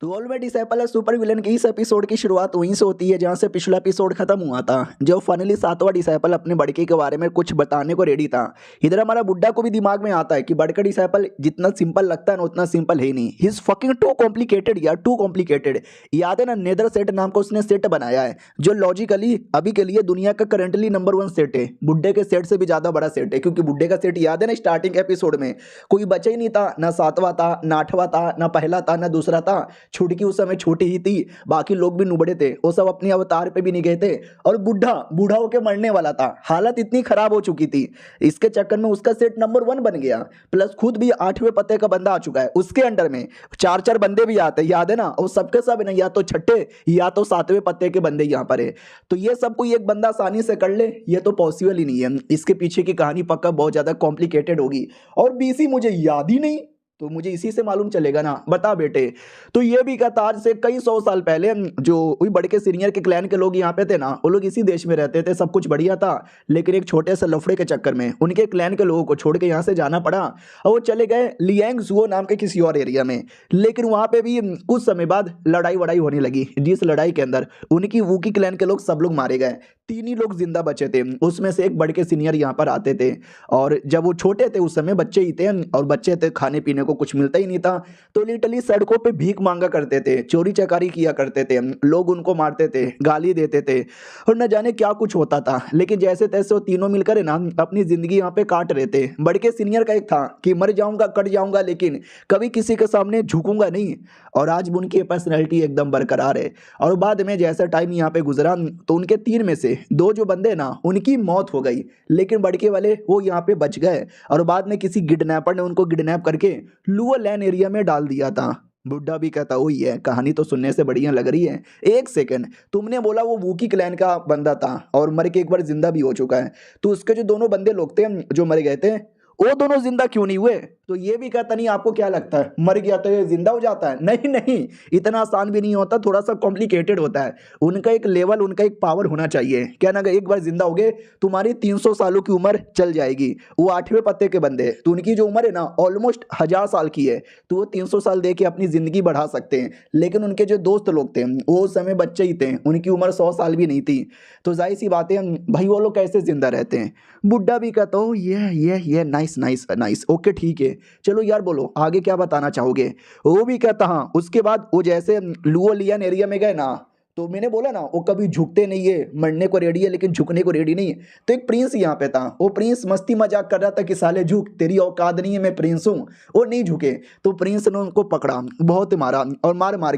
तो all my disciple है super villain की इस एपिसोड की शुरुआत वहीं से होती है जहां से पिछला एपिसोड खत्म हुआ था। जब फाइनली सातवां डिसाइपल अपने बड़के के बारे में कुछ बताने को रेडी था। इधर हमारा बुड्ढा को भी दिमाग में आता है कि बड़का डिसाइपल जितना सिंपल लगता है ना उतना सिंपल है नहीं। He is fucking too complicated यार, टू कॉम्प्लिकेटेड। याद है ना, नेदर सेट नाम का उसने सेट बनाया है जो लॉजिकली अभी के लिए दुनिया का करंटली नंबर 1 सेट है। बुड्ढे के सेट से भी ज्यादा बड़ा सेट है, क्योंकि बुड्ढे का सेट याद है ना, स्टार्टिंग एपिसोड में कोई बचा ही नहीं था, ना सातवां था, ना आठवां था, ना पहला था, ना दूसरा था। छुटकी उस समय छोटी ही थी, बाकी लोग भी नुबड़े थे, वो सब अपने अवतार पे भी नहीं गए थे। और बुढ़ा बूढ़ा होके मरने वाला था, हालत इतनी खराब हो चुकी थी। इसके चक्कर में उसका सेट नंबर 1 बन गया, प्लस खुद भी 8वें पते का बंदा आ चुका है। उसके अंडर में 4-4 बंदे भी आते हैं, याद है ना, और सबके सब ना या तो छठे या तो 7वें पत्ते के बंदे यहाँ पर है। तो ये सब कोई एक बंदा आसानी से कर ले, ये तो पॉसिबल ही नहीं है। इसके पीछे की कहानी पक्का बहुत ज्यादा कॉम्प्लिकेटेड होगी, और बीसी मुझे याद ही नहीं, तो मुझे इसी से मालूम चलेगा ना। बता बेटे। तो ये भी कहता, आज से कई 100 साल पहले जो वही बड़े के सीनियर के क्लैन के लोग यहाँ पे थे ना, वो लोग इसी देश में रहते थे, सब कुछ बढ़िया था। लेकिन एक छोटे से लफड़े के चक्कर में उनके क्लैन के लोगों को छोड़ के यहाँ से जाना पड़ा, और वो चले गए लियांग जुओ नाम के किसी और एरिया में। लेकिन वहाँ पे भी कुछ समय बाद लड़ाई वड़ाई होने लगी, जिस लड़ाई के अंदर उनकी वूकी क्लैन के लोग सब लोग मारे गए। 3 ही लोग जिंदा बचे थे, उसमें से एक बड़े के सीनियर यहाँ पर आते थे। और जब वो छोटे थे उस समय बच्चे ही थे, और बच्चे थे, खाने पीने को कुछ मिलता ही नहीं था, तो लिटरली सड़कों पे भीख मांगा करते थे, चोरी चकारी किया करते थे, लोग उनको मारते थे, गाली देते थे, और न जाने क्या कुछ होता था। लेकिन जैसे तैसे वो तीनों मिलकर है ना अपनी जिंदगी यहाँ पे काट रहे थे। बड़े के सीनियर का एक था कि मर जाऊंगा कट जाऊंगा, लेकिन कभी किसी के सामने झुकूंगा नहीं। और आज भी उनकी पर्सनैलिटी एकदम बरकरार है। और बाद में जैसा टाइम यहाँ पे गुजरा, तो उनके 3 में से 2 जो बंदे ना, उनकी मौत हो गई, लेकिन बड़के वाले वो यहाँ पे बच गए। और बाद में किसी किडनैपर ने उनको किडनैप करके लुआ लैन एरिया में डाल दिया था। बुड्ढा भी कहता वही है, कहानी तो सुनने से बढ़िया लग रही है। एक सेकंड, तुमने बोला वो वूकी क्लैन का बंदा था और मर के एक बार जिंदा भी हो चुका है, तो उसके जो दोनों बंदे लोग थे जो मर गए थे, वो दोनों जिंदा क्यों नहीं हुए? तो ये भी कहता, नहीं आपको क्या लगता है मर गया तो ये जिंदा हो जाता है? नहीं नहीं, इतना आसान भी नहीं होता, थोड़ा सा कॉम्प्लिकेटेड होता है। उनका एक लेवल, उनका एक पावर होना चाहिए। क्या ना, एक बार जिंदा हो गए तुम्हारी 300 सालों की उम्र चल जाएगी। वो 8वें पत्ते के बंदे, तो उनकी जो उम्र है ना ऑलमोस्ट 1000 साल की है, तो वो 300 साल दे के अपनी जिंदगी बढ़ा सकते हैं। लेकिन उनके जो दोस्त लोग थे वो उस समय बच्चे ही थे, उनकी उम्र 100 साल भी नहीं थी। तो जाहिर सी बात है भाई, वो लोग कैसे जिंदा रहते हैं? बुड्ढा भी कहता हूँ ये नाइस नाइस नाइस, ओके ठीक है, चलो यार बोलो आगे क्या बताना चाहोगे? वो भी कहता, हाँ उसके बाद वो जैसे लुओ लियान एरिया में गए ना, तो मैंने बोला ना वो कभी झुकते नहीं है, मरने को रेडी है लेकिन झुकने को रेडी नहीं है। तो एक प्रिंस यहाँ पे था, वो प्रिंस मस्ती मजाक कर रहा था कि साले झुक, तेरी औकात नहीं है, मैं प्रिंस हूँ। वो नहीं झुके, तो प्रिंस ने उनको पकड़ा, बहुत मारा, और मार मार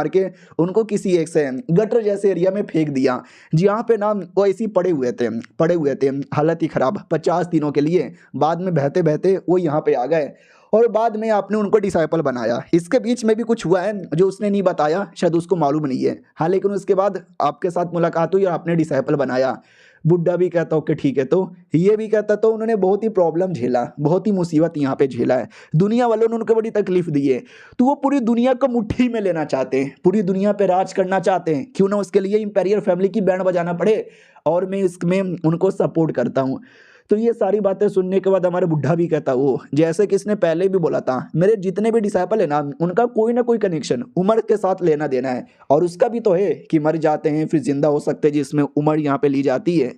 के उनको किसी एक से गटर जैसे एरिया में फेंक दिया, जहाँ पे ना वो ऐसे ही पड़े हुए थे, हालत ही खराब 50 दिनों के लिए। बाद में बहते बहते वो यहाँ पे आ गए, और बाद में आपने उनको डिसाइपल बनाया। इसके बीच में भी कुछ हुआ है जो उसने नहीं बताया, शायद उसको मालूम नहीं है। हाँ, लेकिन उसके बाद आपके साथ मुलाकात हुई और आपने डिसाइपल बनाया। बुड्ढा भी कहता ओके ठीक है। तो ये भी कहता, तो उन्होंने बहुत ही प्रॉब्लम झेला, बहुत ही मुसीबत यहाँ पे झेला है, दुनिया वालों ने उनको बड़ी तकलीफ दी है। तो वो पूरी दुनिया को मुट्ठी में लेना चाहते हैं, पूरी दुनिया पे राज करना चाहते हैं, क्यों ना उसके लिए इंपेरियर फैमिली की बैंड बजाना पड़े, और मैं इसमें उनको सपोर्ट करता हूँ। तो ये सारी बातें सुनने के बाद हमारे बुढ़ा भी कहता, वो जैसे कि इसने पहले भी बोला था, मेरे जितने भी डिसाइपल है ना उनका कोई ना कोई कनेक्शन उम्र के साथ लेना देना है, और उसका भी तो है कि मर जाते हैं फिर जिंदा हो सकते हैं, जिसमें उम्र यहाँ पे ली जाती है।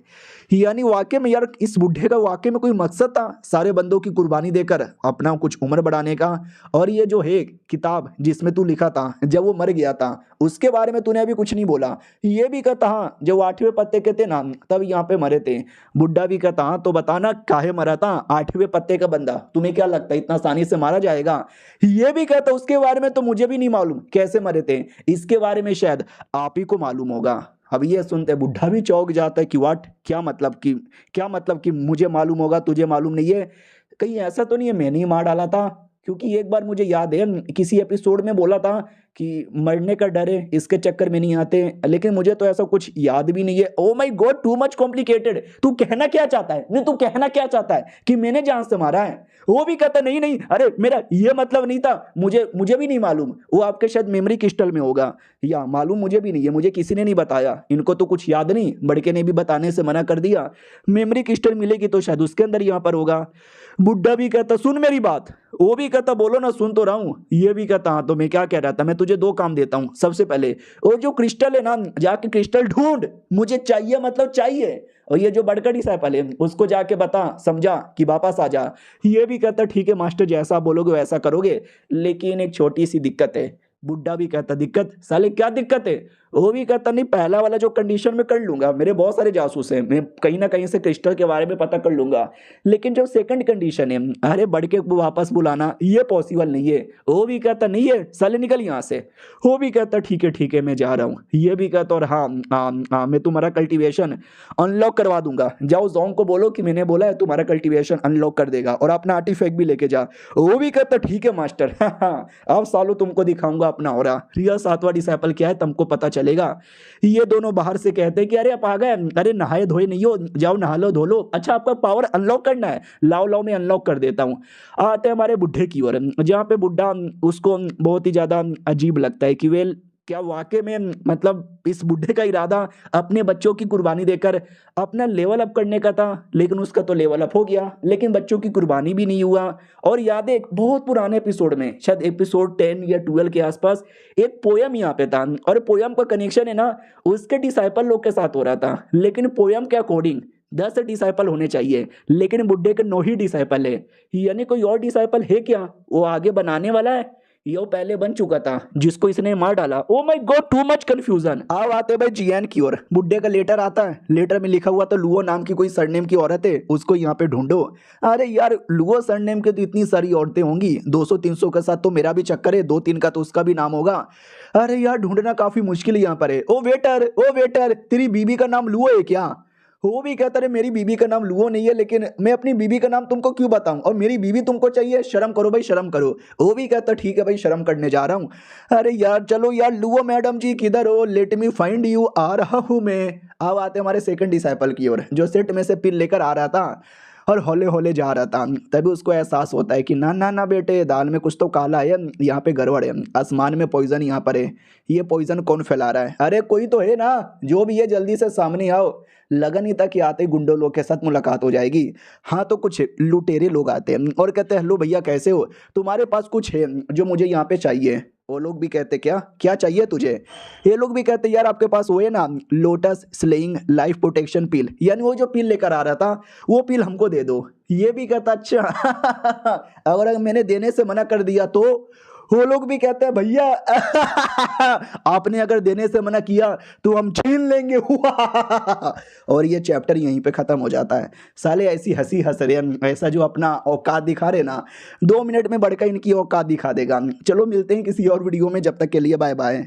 यानी वाकई में यार, इस बुढ़े का वाकई में कोई मकसद था सारे बंदों की कुर्बानी देकर अपना कुछ उम्र बढ़ाने का? और ये जो है किताब जिसमें तू लिखा था जब वो मर गया था, उसके बारे में तूने अभी कुछ नहीं बोला। ये भी कहता, हाँ जब 8वें पत्ते के थे ना तब यहाँ पे मरे थे। बुड्ढा भी कहता, हाँ तो बताना काहे मरा था 8वें पत्ते का बंदा? तुम्हें क्या लगता है इतना आसानी से मारा जाएगा? ये भी कहता, उसके बारे में तो मुझे भी नहीं मालूम कैसे मरे थे, इसके बारे में शायद आप ही को मालूम होगा। अब ये सुनते बुढ़ा भी चौंक जाता है कि व्हाट, क्या मतलब कि मुझे मालूम होगा तुझे मालूम नहीं है? कहीं ऐसा तो नहीं है मैंने ही मार डाला था? क्योंकि एक बार मुझे याद है किसी एपिसोड में बोला था कि मरने का डर है, इसके चक्कर में नहीं आते, लेकिन मुझे तो ऐसा कुछ याद भी नहीं है। Oh my God, too much complicated. तू कहना क्या चाहता है? नहीं, तू कहना क्या चाहता है कि मैंने जान से मारा है? वो भी कहता, नहीं नहीं, अरे मेरा ये मतलब नहीं था, मुझे भी नहीं मालूम, वो आपके शायद मेमोरी क्रिस्टल में होगा, या मालूम मुझे भी नहीं है, मुझे किसी ने नहीं बताया, इनको तो कुछ याद नहीं, बड़के ने भी बताने से मना कर दिया। मेमोरी क्रिस्टल मिलेगी तो शायद उसके अंदर यहाँ पर होगा। बुड्ढा भी कहता, सुन मेरी बात। वो भी भी कहता बोलो ना, सुन तो रहा हूँ। ये भी कहता हाँ, तो मैं क्या कह रहा था, मैं तुझे 2 काम देता हूँ। सबसे पहले वो जो क्रिस्टल है ना, जाके क्रिस्टल ढूंढ, मुझे चाहिए, मतलब चाहिए। और ये जो बड़का डिसाइपल है उसको जाके बता, समझा, कि वापस आ जा। ये भी कहता ठीक है मास्टर, जैसा बोलोगे वैसा करोगे, लेकिन एक छोटी सी दिक्कत है। बुड्ढा भी कहता दिक्कत? साले क्या दिक्कत है? वो भी कहता नहीं, पहला वाला जो कंडीशन में कर लूंगा, मेरे बहुत सारे जासूस हैं, मैं कहीं ना कहीं से क्रिस्टल के बारे में पता कर लूंगा, लेकिन जो सेकंड कंडीशन है, अरे बड़के को वापस बुलाना, ये पॉसिबल नहीं है। वो भी कहता नहीं है, साले निकल यहाँ से। वो भी कहता ठीक है मैं जा रहा हूँ। ये भी कहता और हाँ, मैं तुम्हारा कल्टीवेशन अनलॉक करवा दूंगा, जाओ जोंग को बोलो कि मैंने बोला है तुम्हारा कल्टीवेशन अनलॉक कर देगा, और अपना आर्टिफैक्ट भी लेके जा। वो भी कहता ठीक है मास्टर, अब सालों तुमको दिखाऊंगा अपना हो रहा रियल 7वां डिसाइपल क्या है, तुमको पता चलेगा। ये दोनों बाहर से कहते हैं कि अरे आप आ गए, अरे नहाए धोए नहीं हो, जाओ नहा लो धो लो। अच्छा आपका पावर अनलॉक करना है, लाओ लाओ मैं अनलॉक कर देता हूँ। आते हैं हमारे बुढ़े की ओर, जहाँ पे बुढ़ा उसको बहुत ही ज्यादा अजीब लगता है कि वे क्या वाकई में, मतलब इस बुढ़े का इरादा अपने बच्चों की कुर्बानी देकर अपना लेवल अप करने का था, लेकिन उसका तो लेवल अप हो गया, लेकिन बच्चों की कुर्बानी भी नहीं हुआ। और याद है एक बहुत पुराने एपिसोड में, शायद एपिसोड 10 या 12 के आसपास, एक पोयम यहाँ पे था, और पोयम का कनेक्शन है ना उसके डिसाइपल लोग के साथ हो रहा था, लेकिन पोयम के अकॉर्डिंग 10 डिसाइपल होने चाहिए, लेकिन बुड्ढे के 9 ही डिसाइपल है। यानी कोई और डिसाइपल है क्या, वो आगे बनाने वाला है, यो पहले बन चुका था जिसको इसने मार डाला। Oh my God, too much confusion. अब आते भाई जियान की ओर, बुड्ढे का लेटर आता है, लेटर में लिखा हुआ तो लुओ नाम की कोई सरनेम की औरत है, उसको यहाँ पे ढूंढो। अरे यार लुओ सरनेम के तो इतनी सारी औरतें होंगी, 200-300 के साथ तो मेरा भी चक्कर है, 2-3 का तो उसका भी नाम होगा। अरे यार ढूंढना काफी मुश्किल है यहाँ पर है। ओ वेटर, तेरी बीबी का नाम लुओ है क्या? वो भी कहता है मेरी बीबी का नाम लुओ नहीं है, लेकिन मैं अपनी बीबी का नाम तुमको क्यों बताऊं, और मेरी बीबी तुमको चाहिए, शर्म करो भाई शर्म करो। वो भी कहता ठीक है भाई शर्म करने जा रहा हूँ। अरे यार चलो यार, लुओ मैडम जी किधर हो, लेट मी फाइंड यू, आ रहा हूँ मैं। अब आते हमारे सेकंड डिसाइपल की ओर, जो सेट में से पिन लेकर आ रहा था और हौले हौले जा रहा था। तभी उसको एहसास होता है कि ना ना ना बेटे, दाल में कुछ तो काला है, यहाँ पे गड़बड़ है, आसमान में पॉइजन यहाँ पर है। ये पॉइजन कौन फैला रहा है? अरे कोई तो है ना, जो भी है जल्दी से सामने आओ। लगन ही था कि आते ही गुंडों लोग के साथ मुलाकात हो जाएगी। हाँ तो कुछ लुटेरे लोग आते हैं और कहते हैं हेलो भैया कैसे हो, तुम्हारे पास कुछ है जो मुझे यहाँ पे चाहिए। वो लोग भी कहते क्या क्या चाहिए तुझे? ये लोग भी कहते यार आपके पास वो है ना लोटस स्लेइंग लाइफ प्रोटेक्शन पिल, यानी वो जो पिल लेकर आ रहा था वो पिल हमको दे दो। ये भी कहता अच्छा अगर मैंने देने से मना कर दिया तो? वो लोग भी कहते हैं भैया आपने अगर देने से मना किया तो हम छीन लेंगे और ये चैप्टर यहीं पे खत्म हो जाता है। साले ऐसी हंसी हंस रहे हैं, ऐसा जो अपना औकात दिखा रहे ना, 2 मिनट में बढ़कर इनकी औकात दिखा देगा। चलो मिलते हैं किसी और वीडियो में, जब तक के लिए bye bye.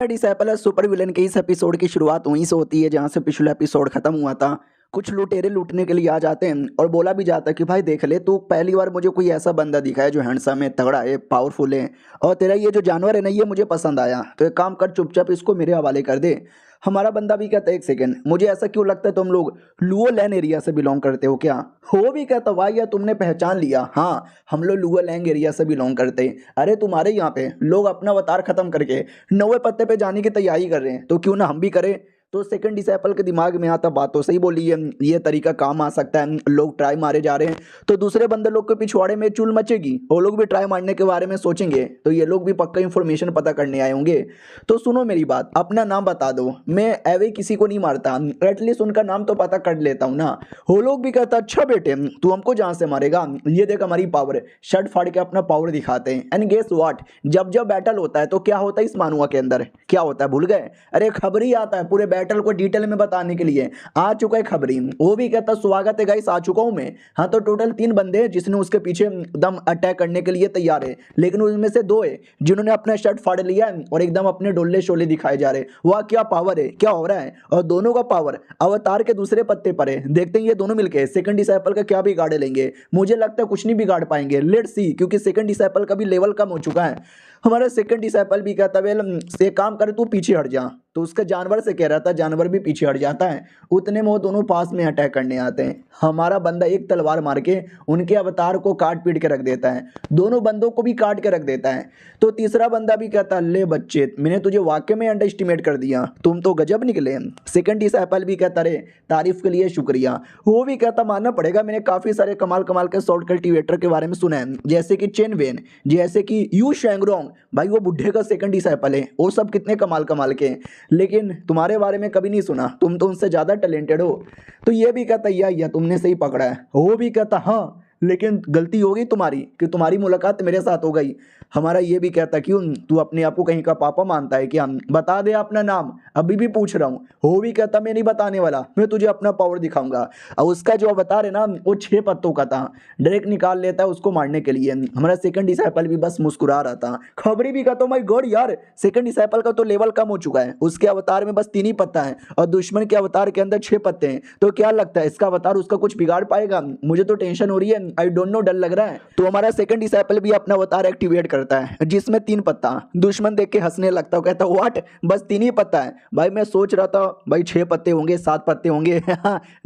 Disable super villain के इस एपिसोड की शुरुआत वहीं से होती है जहां से पिछला एपिसोड खत्म हुआ था। कुछ लुटेरे लूटने के लिए आ जाते हैं और बोला भी जाता है कि भाई देख ले, तू पहली बार मुझे कोई ऐसा बंदा दिखा है जो हैंडसम है, तगड़ा है, पावरफुल है, और तेरा ये जो जानवर है ना ये मुझे पसंद आया, तो एक काम कर चुपचाप इसको मेरे हवाले कर दे। हमारा बंदा भी कहता है एक सेकेंड, मुझे ऐसा क्यों लगता है तुम लोग लुओ लैंग एरिया से बिलोंग करते हो क्या? हो भी कहता भाई यार तुमने पहचान लिया, हाँ हम लोग लुओ लैंग एरिया से बिलोंग करते हैं। अरे तुम्हारे यहाँ पे लोग अपना अवतार खत्म करके नौवे पत्ते पे जाने की तैयारी कर रहे हैं, तो क्यों ना हम भी करें? तो सेकंड डिसेबल के दिमाग में आता बात तो सही बोली है, ये तरीका काम आ सकता है। लोग ट्राई मारे जा रहे हैं तो दूसरे बंदे लोग के पिछवाड़े में चुल मचेगी, वो लोग भी ट्राई मारने के बारे में सोचेंगे, तो ये लोग भी पक्का इन्फॉर्मेशन पता करने आए होंगे। तो सुनो मेरी बात, अपना नाम बता दो, मैं एवे किसी को नहीं मारता, एटलीस्ट उनका नाम तो पता कर लेता हूँ ना। वो लोग भी कहता अच्छा बेटे तू हमको जहाँ से मारेगा, ये देख हमारी पावर, शर्ट फाड़ के अपना पावर दिखाते हैं। एंड गेस व्हाट, जब जब बैटल होता है तो क्या होता है इस मानुआ के अंदर, क्या होता है भूल गए? अरे खबर ही आता है पूरे बैटल को डिटेल में बताने के लिए, आ चुका है खबरी। वो भी कहता स्वागत है गाइस, आ चुका हूं मैं। हाँ तो टोटल 3 बंदे हैं जिसने उसके पीछे एकदम अटैक करने के लिए तैयार है, लेकिन उनमें से 2 है जिन्होंने अपना शर्ट फाड़ लिया है और एकदम अपने डोले शोले दिखाए जा रहे। वाह क्या पावर है, क्या हो रहा है, और दोनों का पावर अवतार के दूसरे पत्ते पर है। देखते हैं ये दोनों मिलकर सेकंड डिसाइपल का क्या बिगाड़ लेंगे। मुझे लगता है कुछ नहीं बिगाड़ पाएंगे, लेट्स सी, क्योंकि सेकंड डिसाइपल का भी लेवल कम हो चुका है। हमारा सेकंड डिसाइपल भी कहता वेल से काम कर, तू पीछे हट जा। तो उसका जानवर से कह रहा था, जानवर भी पीछे हट जाता है। उतने में वो दोनों पास में अटैक करने आते हैं। हमारा बंदा एक तलवार मार के उनके अवतार को काट पीट के रख देता है, दोनों बंदों को भी काट के रख देता है। तो तीसरा बंदा भी कहता, ले बच्चे मैंने तुझे वाकई में अंडर एस्टिमेट कर दिया, तुम तो गजब निकले। सेकंड डिसाइपल भी कहता, रे तारीफ के लिए शुक्रिया। वो भी कहता, मानना पड़ेगा मैंने काफ़ी सारे कमाल कमाल के शॉर्ट कल्टीवेटर के बारे में सुना है, जैसे कि चेन वेन, जैसे कि यू शेंगरोंग, भाई वो बुढ़े का सेकंड डिसाइपल है, वो सब कितने कमाल कमाल के, लेकिन तुम्हारे बारे में कभी नहीं सुना, तुम तो उनसे ज़्यादा टैलेंटेड हो। तो ये भी कहता, या तुमने सही पकड़ा है। वो भी कहता, हाँ लेकिन गलती हो गई तुम्हारी कि तुम्हारी मुलाकात मेरे साथ हो गई। हमारा ये भी कहता, क्यों तू अपने आप को कहीं का पापा मानता है क्या, बता दे अपना नाम, अभी भी पूछ रहा हूँ। वो भी कहता, मैं नहीं बताने वाला, मैं तुझे अपना पावर दिखाऊंगा। और उसका जो अवतार है ना वो 6 पत्तों का था, डायरेक्ट निकाल लेता है उसको मारने के लिए। हमारा सेकंड डिसाइपल भी बस मुस्कुरा रहा था। खबरी भी कहता, माय गॉड यार, सेकंड डिसाइपल का तो लेवल कम हो चुका है, उसके अवतार में बस 3 ही पत्ता है और दुश्मन के अवतार के अंदर 6 पत्ते हैं। तो क्या लगता है इसका अवतार उसका कुछ बिगाड़ पाएगा? मुझे तो टेंशन हो रही है, आई डोंट नो, डर लग रहा है। तो हमारा सेकंड डिसाइपल भी अपना अवतार एक्टिवेट करता है जिसमें 3 पत्ता। दुश्मन देख के हंसने लगता है, कहता व्हाट, बस 3 ही पत्ता है? भाई मैं सोच रहा था भाई 6 पत्ते होंगे, 7 पत्ते होंगे।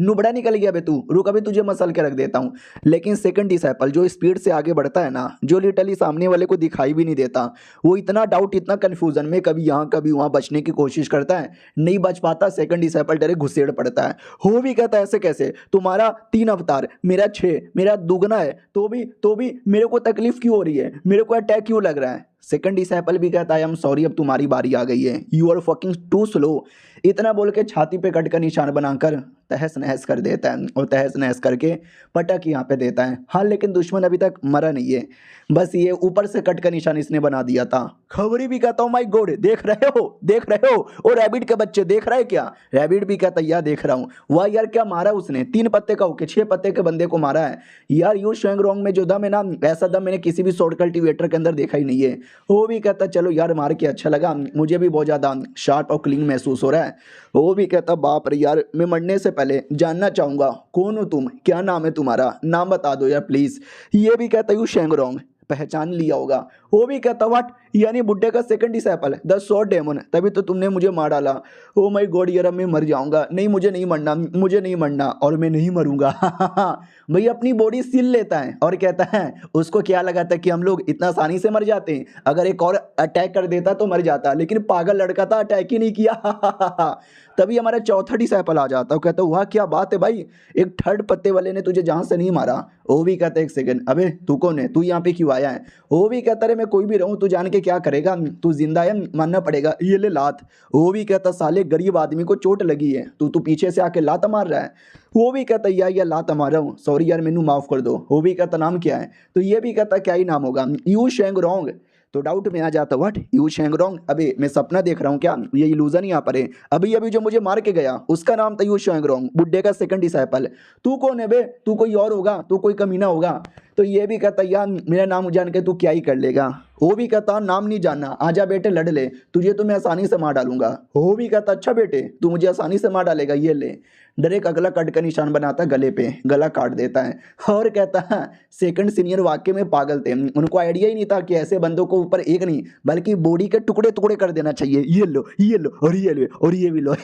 नुबड़ा निकल गया बे तू, रुक अभी तुझे मसल के रख देता हूँ। लेकिन सेकंड डिसाइपल जो स्पीड से आगे बढ़ता है ना, जो लिटरली सामने वाले को दिखाई भी नहीं देता, वो इतना डाउट, इतना कंफ्यूजन में कभी यहाँ कभी वहाँ बचने की कोशिश करता है, नहीं बच पाता। सेकंड डिसाइपल डायरेक्ट घुसेड़ पड़ता है। हो भी कहता है, ऐसे कैसे, तुम्हारा 3 अवतार, मेरा 6, मेरा दुगना है, तो भी मेरे को तकलीफ क्यों हो रही है, मेरे को अटैक क्यों लग रहा है? सेकंड डिसाइपल भी कहता है, आई एम सॉरी, अब तुम्हारी बारी आ गई है, you are fucking too slow. इतना बोल के छाती पे कट का निशान बनाकर तहस नहस कर देता है और तहस नहस करके पटक यहाँ पे देता है। हाँ लेकिन दुश्मन अभी तक मरा नहीं है, बस ये ऊपर से कट का निशान इसने बना दिया था। खबरी भी कहता हूँ, माय गॉड, देख रहे हो ओ रैबिट के बच्चे, देख रहे क्या? रैबिट भी कहता, यार देख रहा हूँ। वाह यार क्या मारा उसने, 3 पत्ते का होके 6 पत्ते के बंदे को मारा है यार। यू शेंगरोंग में जो दम है ना, ऐसा दम मैंने किसी भी शॉर्ट कल्टीवेटर के अंदर देखा ही नहीं है। वो भी कहता, चलो यार मार के अच्छा लगा, मुझे भी बहुत ज़्यादा शार्प और क्लीन महसूस हो रहा है। वो भी कहता, बाप रे यार, मैं मरने से पहले जानना चाहूँगा कौन हो तुम, क्या नाम है तुम्हारा, नाम बता दो यार प्लीज़। ये भी कहता, यू शेंगरोंग, पहचान लिया होगा। वो भी कहता, व्हाट, यानी बुड्ढे का second disciple, the short demon, तभी तो तुमने मुझे मार डाला। ओ माय गॉड यार, अब मैं मर जाऊंगा। नहीं मुझे नहीं मरना, मुझे नहीं मरना, और मैं नहीं मरूंगा। भाई अपनी बॉडी सील लेता है और कहता है, उसको क्या लगा था कि हम लोग इतना आसानी से मर जाते हैं, अगर एक और अटैक कर देता तो मर जाता, लेकिन पागल लड़का था, अटैक ही नहीं किया। तभी हमारा चौथा डिसाइपल आ जाता है, कहता हुआ क्या बात है भाई, एक थर्ड पत्ते वाले ने तुझे जहां से नहीं मारा। वो भी कहता है, एक सेकंड, अबे तू कौन है, तू यहाँ पे क्यों आया है? वो भी कहता, रे मैं कोई भी रहूं, तू जान के क्या करेगा, तू जिंदा है मानना पड़ेगा, ये ले लात। वो भी कहता, साले गरीब आदमी को चोट लगी है, तू पीछे से आके लात मार रहा है। वो भी कहता, यार लात मार रहा हूँ, सॉरी यार मैनू माफ कर दो। वो भी कहता, नाम क्या है? तो ये भी कहता, क्या ही नाम होगा, यू शेंगरोंग। तो डाउट में आ जाता, व्हाट, यू शेंगरोंग, अबे मैं सपना देख रहा हूँ क्या, ये इल्यूजन यहाँ पर है? अभी अभी जो मुझे मार के गया उसका नाम था यू शेंगरोंग, बुड्ढे का सेकंड डिसाइपल। तू कौन है बे, तू कोई और होगा, तू कोई कमीना होगा। तो ये भी कहता, यार मेरा नाम जान के तू क्या ही कर लेगा। वो भी कहता, नाम नहीं जानना, आजा बेटे लड़ ले, तुझे तो मैं आसानी से मार डालूंगा। वो भी कहता, अच्छा बेटे तू मुझे आसानी से मार डालेगा, ये ले। डायरेक्ट अगला कट का निशान बनाता गले पे, गला काट देता है और कहता है, सेकंड सीनियर वाकई में पागल थे, उनको आइडिया ही नहीं था कि ऐसे बंदों को ऊपर एक नहीं बल्कि बॉडी के टुकड़े टुकड़े कर देना चाहिए। ये लो और ये लो और ये भी लो।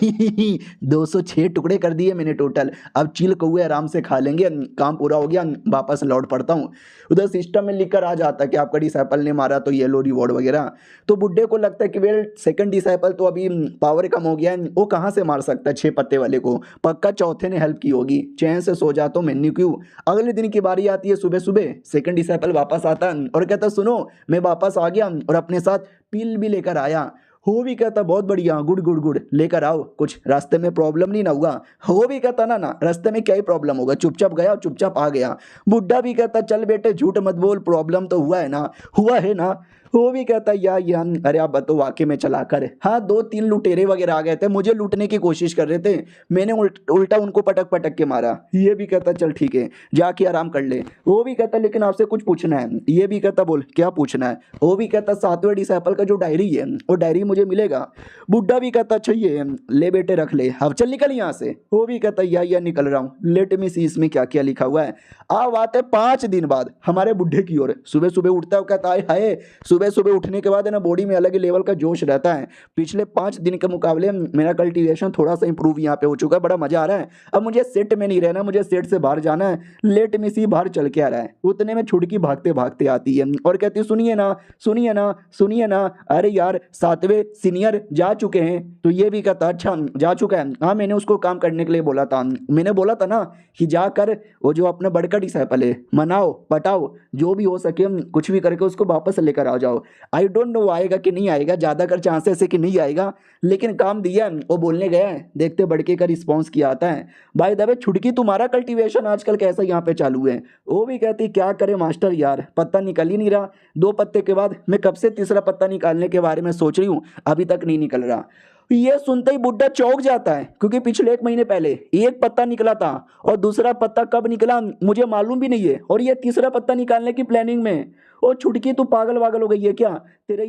206 टुकड़े कर दिए मैंने टोटल, अब चिल कौए आराम से खा लेंगे, काम पूरा हो गया, वापस लौट पड़ता हूँ। उधर सिस्टम में लिखकर आ जाता कि आपका डिसाइपल ने मारा तो ये लो रिवॉर्ड वगैरह। तो बुड्ढे को लगता है कि वेल सेकंड डिसाइपल तो अभी पावर कम हो गया है, वो कहाँ से मार सकता है 6 पत्ते वाले को, पक्का चौथे ने हेल्प की होगी। चैन से सो जाता हूँ मैन्यू क्यों। अगले दिन की बारी आती है, सुबह सुबह सेकंड डिसाइपल वापस आता है और कहता, सुनो मैं वापस आ गया और अपने साथ पिल भी लेकर आया। हो भी कहता, बहुत बढ़िया, गुड गुड गुड, लेकर आओ, कुछ रास्ते में प्रॉब्लम नहीं ना हुआ। हो भी कहता, ना रास्ते में क्या ही प्रॉब्लम होगा, चुपचाप गया और चुपचाप आ गया। बुड्ढा भी कहता, चल बेटे झूठ मत बोल, प्रॉब्लम तो हुआ है ना। वो भी कहता, यार अरे आप बताओ, वाकई में चला कर, हाँ 2-3 लुटेरे वगैरह आ गए थे, मुझे लूटने की कोशिश कर रहे थे, मैंने उल्टा उनको पटक पटक के मारा। ये भी कहता, चल ठीक है जाके आराम कर ले। वो भी कहता, लेकिन आपसे कुछ पूछना है। ये भी कहता, बोल क्या पूछना है। वो भी कहता, 7वें डिसाइपल का जो डायरी है वो डायरी मुझे मिलेगा। बुड्ढा भी कहता, अच्छा ये ले बेटे रख ले, अब चल निकल यहाँ से। वो भी कहता, यार निकल रहा हूँ, लेट मी सी इसमें क्या क्या लिखा हुआ है। अब आते 5 दिन बाद हमारे बुड्ढे की ओर, सुबह सुबह उठता है, कहता है, हाय सुबह सुबह सुबह उठने के बाद है ना बॉडी में अलग ही लेवल का जोश रहता है। पिछले 5 दिन के मुकाबले मेरा कल्टीवेशन थोड़ा सा इंप्रूव यहाँ पे हो चुका है, बड़ा मजा आ रहा है। अब मुझे सेट में नहीं रहना, मुझे सेट से बाहर जाना है। लेट में सी बाहर चल के आ रहा है। उतने में छुटकी भागते भागते आती है और कहती है सुनिए ना सुनिए ना सुनिए ना, अरे यार 7वें सीनियर जा चुके हैं। तो ये भी कहता अच्छा जा चुका है, हाँ मैंने उसको काम करने के लिए बोला था, मैंने बोला था ना कि जाकर वो जो अपना बड़का डिसाइपल है मनाओ पटाओ, जो भी हो सके कुछ भी करके उसको वापस लेकर आ जाओ। आई डोंट नो आएगा कि नहीं आएगा, ज़्यादा कर चांसेस है कि नहीं आएगा, लेकिन काम दिया वो बोलने गया है, देखते बड़के का रिस्पॉन्स क्या आता है। भाई दबे छुटकी तुम्हारा कल्टीवेशन आजकल कैसा यहाँ पे चालू है? वो भी कहती क्या करे मास्टर यार, पत्ता निकल ही नहीं रहा। 2 पत्ते के बाद मैं कब से तीसरा पत्ता निकालने के बारे में सोच रही हूँ, अभी तक नहीं निकल रहा। ये सुनते ही बुड्ढा चौंक जाता है, क्योंकि पिछले 1 महीने पहले एक पत्ता निकला था और दूसरा पत्ता कब निकला मुझे मालूम भी नहीं है, और ये तीसरा पत्ता निकालने की प्लानिंग में। ओ छुटकी तू पागल वागल हो गई है क्या? तेरे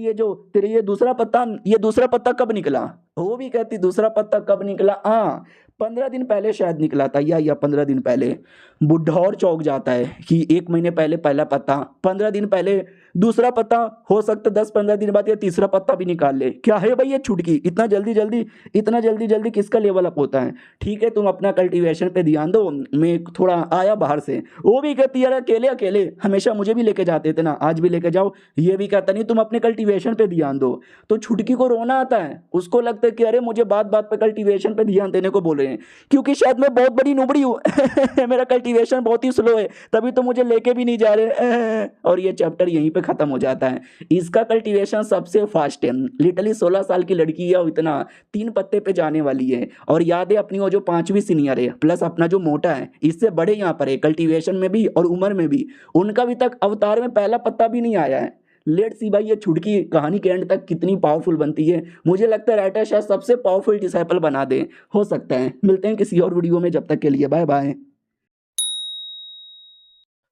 ये दूसरा पत्ता कब निकला? वो भी कहती दूसरा पत्ता कब निकला? हाँ 15 दिन पहले शायद निकला था, या 15 दिन पहले। बुढ़ा और चौंक जाता है कि 1 महीने पहले पहला पत्ता, 15 दिन पहले दूसरा पत्ता, हो सकता 10-15 दिन बाद ये तीसरा पत्ता भी निकाल ले। क्या है भाई ये छुटकी, इतना जल्दी जल्दी किसका लेवल अप होता है? ठीक है तुम अपना कल्टीवेशन पे ध्यान दो, मैं थोड़ा आया बाहर से। वो भी कहती यार अकेले अकेले हमेशा मुझे भी लेके जाते थे ना, आज भी लेके जाओ। ये भी कहता नहीं तुम अपने कल्टीवेशन पे ध्यान दो। तो छुटकी को रोना आता है, उसको लगता है कि अरे मुझे बात बात पे कल्टीवेशन पे ध्यान देने को बोल रहे हैं, क्योंकि शायद मैं बहुत बड़ी नुबड़ी हूँ मेरा कल्टीवेशन बहुत ही स्लो है, तभी तो मुझे लेके भी नहीं जा रहे और ये चैप्टर यहीं पे खत्म हो जाता है। इसका कल्टीवेशन सबसे फास्ट है, लिटरली 16 साल की लड़की है और इतना 3 पत्ते पे जाने वाली है। और याद है अपनी वो जो 5वीं सीनियर है प्लस अपना जो मोटा है, इससे बड़े यहाँ पर है कल्टीवेशन में भी और उम्र में भी, उनका अभी तक अवतार में पहला पत्ता भी नहीं आया है। लेट्स सी भाई ये छुटकी कहानी के एंड तक कितनी पावरफुल बनती है। मुझे लगता है राइटर शायद सबसे पावरफुल डिसाइपल बना दे, हो सकता है। मिलते हैं किसी और वीडियो में, जब तक के लिए बाय बाय।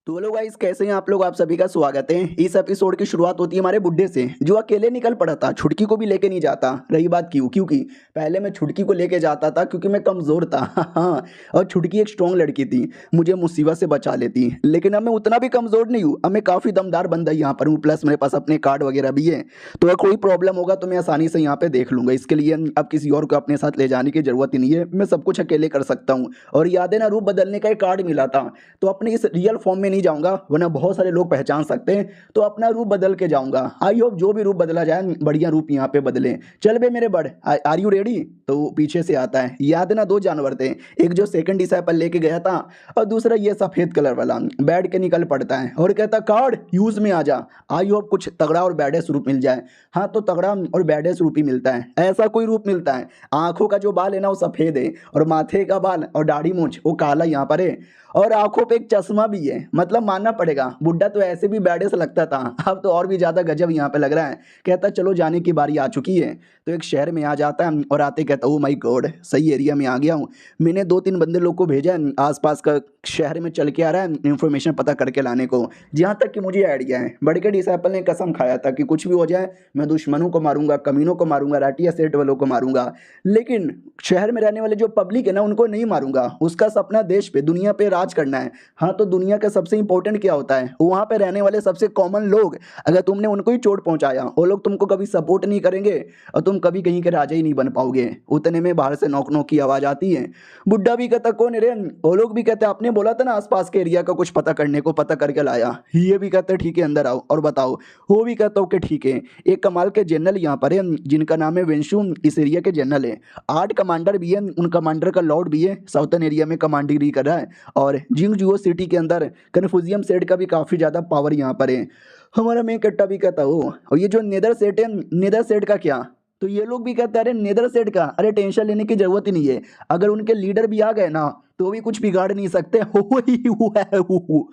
तो हेलो गाइस, कैसे हैं आप लोग? आप सभी का स्वागत है। इस एपिसोड की शुरुआत होती है हमारे बुड्ढे से, जो अकेले निकल पड़ा था, छुटकी को भी लेके नहीं जाता। रही बात क्योंकि पहले मैं छुटकी को लेके जाता था क्योंकि मैं कमज़ोर था हाँ, और छुटकी एक स्ट्रॉन्ग लड़की थी, मुझे मुसीबत से बचा लेती। लेकिन अब मैं उतना भी कमज़ोर नहीं हूँ, अब मैं काफ़ी दमदार बंदा यहाँ पर हूँ, प्लस मेरे पास अपने कार्ड वगैरह भी है। तो अगर कोई प्रॉब्लम होगा तो मैं आसानी से यहाँ पर देख लूँगा। इसके लिए अब किसी और को अपने साथ ले जाने की ज़रूरत ही नहीं है, मैं सब कुछ अकेले कर सकता हूँ। और याद है ना, रूप बदलने का एक कार्ड मिला था, तो अपने इस रियल फॉर्म में नहीं जाऊँगा वरना बहुत सारे लोग पहचान सकते हैं, तो अपना रूप बदल के जाऊंगा। आई होप जो भी रूप बदला जाए बढ़िया रूप यहाँ पे बदले। चल बे मेरे बड़, आर यू रेडी? तो पीछे से आता है, याद है ना 2 जानवर थे, एक जो सेकंड डिसाइपल लेके गया था और दूसरा ये सफेद कलर वाला। बैठ के निकल पड़ता है और कहता कार्ड यूज में आ जा। आई होप कुछ तगड़ा और बैडेस रूप मिल जाए। हाँ तो तगड़ा और बैडेस रूप ही मिलता है, ऐसा कोई रूप मिलता है। आंखों का जो बाल है ना वो सफेद है और माथे का बाल और दाढ़ी मूंछ वो काला यहाँ पर है, और आंखों पे एक चश्मा भी है। मतलब मानना पड़ेगा बुड्ढा तो ऐसे भी बैडेस लगता था, अब तो और भी ज़्यादा गजब यहाँ पे लग रहा है। कहता चलो जाने की बारी आ चुकी है। तो एक शहर में आ जाता है और आते कहता ओ माय गॉड सही एरिया में आ गया हूँ। मैंने 2-3 बंदे लोग को भेजा है आसपास का शहर में चल के आ रहा है इन्फॉर्मेशन पता करके लाने को, जहाँ तक कि मुझे आइडिया है। बड़के डिसाइपल ने कसम खाया था कि कुछ भी हो जाए मैं दुश्मनों को मारूंगा, कमीनों को मारूंगा, राटिया सेठ वालों को मारूंगा, लेकिन शहर में रहने वाले जो पब्लिक है ना उनको नहीं मारूंगा। उसका सपना देश पे दुनिया पे राज करना है। हाँ तो दुनिया का सबसे इंपॉर्टेंट क्या होता है? वहाँ पे रहने वाले सबसे कॉमन लोग, अगर तुमने उनको ही चोट पहुंचाया वो लोग तुमको कभी सपोर्ट नहीं करेंगे और तुम कभी कहीं के राजा ही नहीं बन पाओगे। उतने में बाहर से नॉक नॉक की आवाज़ आती है। बुड्ढा भी कहता कौन रे? वो लोग भी कहते आपने बोला था ना आसपास के एरिया का कुछ पता करने को, पता करके लाया। ये भी कहते ठीक है अंदर आओ और बताओ। वो भी कहता ओके ठीक है। एक कमाल के जनरल यहाँ पर है जिनका नाम है वेंशु, इस एरिया के जनरल है। 8 कमांडर भी है, उन कमांडर का लॉर्ड भी है, साउथर्न एरिया में कमांडरी कर रहा है। और जिंगजुओ सिटी के अंदर कन्फ्यूजियम सेट का भी काफ़ी ज़्यादा पावर यहाँ पर है। हमारा मैं कट्टा भी कहता हो। और ये जो नेदर सेट है, नेदर सेट का क्या? तो ये लोग भी कहते हैं अरे नेदर सेट का अरे टेंशन लेने की जरूरत ही नहीं है, अगर उनके लीडर भी आ गए ना तो भी कुछ बिगाड़ नहीं सकते। हो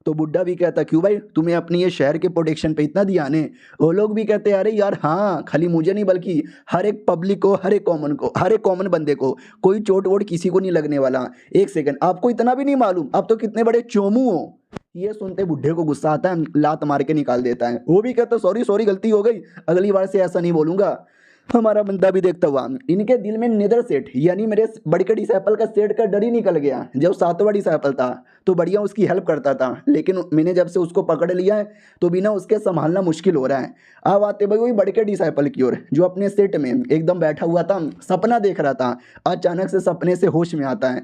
तो बुड्ढा भी कहता क्यों भाई तुम्हें अपनी ये शहर के प्रोटेक्शन पे इतना ध्यान है? वो लोग भी कहते हैं अरे यार हाँ, खाली मुझे नहीं बल्कि हर एक पब्लिक को, हर एक कॉमन बंदे को, कोई चोट वोट किसी को नहीं लगने वाला। एक सेकंड, आपको इतना भी नहीं मालूम? आप तो कितने बड़े चोमू हो। ये सुनते बुड्ढे को गुस्सा आता है, लात मार के निकाल देता है। वो भी कहता सॉरी गलती हो गई, अगली बार से ऐसा नहीं बोलूंगा। हमारा बंदा भी देखता हुआ इनके दिल में नेदर सेठ यानी मेरे बड़े के डिसाइपल का सेठ का डर ही निकल गया। जब सातवां डिसाइपल था तो बढ़िया उसकी हेल्प करता था, लेकिन मैंने जब से उसको पकड़ लिया है तो बिना उसके संभालना मुश्किल हो रहा है। अब आते भाई वही बड़े के डिसाइपल की ओर जो अपने सेट में एकदम बैठा हुआ था, सपना देख रहा था। अचानक से सपने से होश में आता है